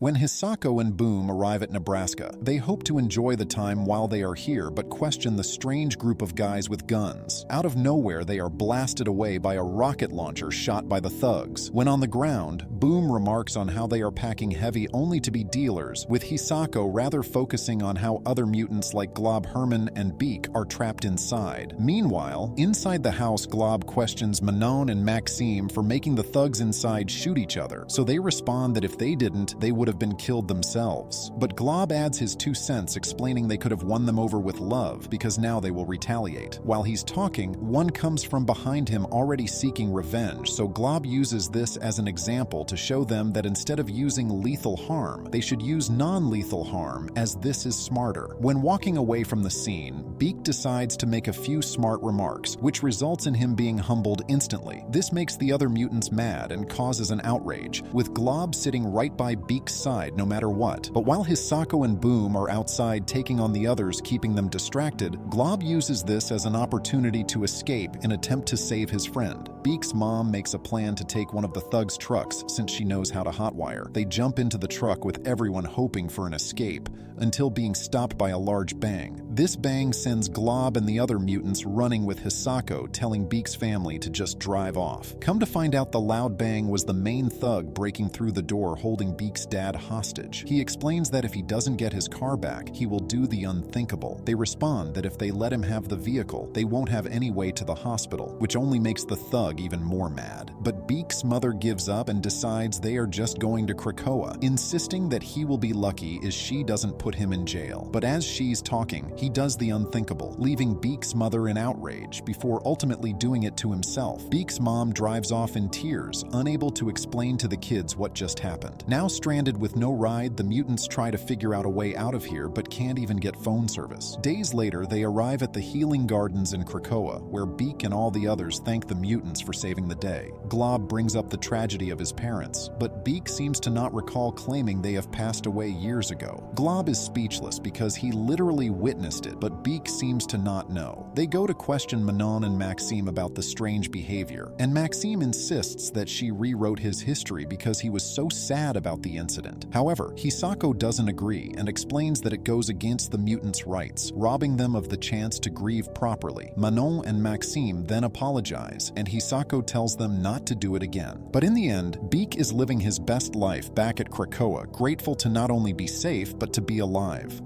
When Hisako and Boom arrive at Nebraska, they hope to enjoy the time while they are here but question the strange group of guys with guns. Out of nowhere, they are blasted away by a rocket launcher shot by the thugs. When on the ground, Boom remarks on how they are packing heavy only to be dealers, with Hisako rather focusing on how other mutants like Glob Herman and Beak are trapped inside. Meanwhile, inside the house, Glob questions Manon and Maxime for making the thugs inside shoot each other, so they respond that if they didn't, they would have been killed themselves. But Glob adds his 2 cents, explaining they could have won them over with love because now they will retaliate. While he's talking, one comes from behind him already seeking revenge, so Glob uses this as an example to show them that instead of using lethal harm, they should use non-lethal harm, as this is smarter. When walking away from the scene, Beak decides to make a few smart remarks, which results in him being humbled instantly. This makes the other mutants mad and causes an outrage, with Glob sitting right by Beak's side no matter what. But while Hisako and Boom are outside taking on the others, keeping them distracted, Glob uses this as an opportunity to escape in attempt to save his friend. Beak's mom makes a plan to take one of the thugs' trucks since she knows how to hotwire. They jump into the truck with everyone hoping for an escape, until being stopped by a large bang. This bang sends Glob and the other mutants running, with Hisako telling Beak's family to just drive off. Come to find out, the loud bang was the main thug breaking through the door holding Beak's dad hostage. He explains that if he doesn't get his car back, he will do the unthinkable. They respond that if they let him have the vehicle, they won't have any way to the hospital, which only makes the thug even more mad. But Beak's mother gives up and decides they are just going to Krakoa, insisting that he will be lucky as she doesn't put him in jail. But as she's talking, he does the unthinkable, leaving Beak's mother in outrage before ultimately doing it to himself. Beak's mom drives off in tears, unable to explain to the kids what just happened. Now stranded with no ride, the mutants try to figure out a way out of here but can't even get phone service. Days later, they arrive at the Healing Gardens in Krakoa, where Beak and all the others thank the mutants for saving the day. Glob brings up the tragedy of his parents, but Beak seems to not recall, claiming they have passed away years ago. Glob is speechless because he literally witnessed it, but Beak seems to not know. They go to question Manon and Maxime about the strange behavior, and Maxime insists that she rewrote his history because he was so sad about the incident. However, Hisako doesn't agree and explains that it goes against the mutants' rights, robbing them of the chance to grieve properly. Manon and Maxime then apologize, and Hisako tells them not to do it again. But in the end, Beak is living his best life back at Krakoa, grateful to not only be safe but to be alive.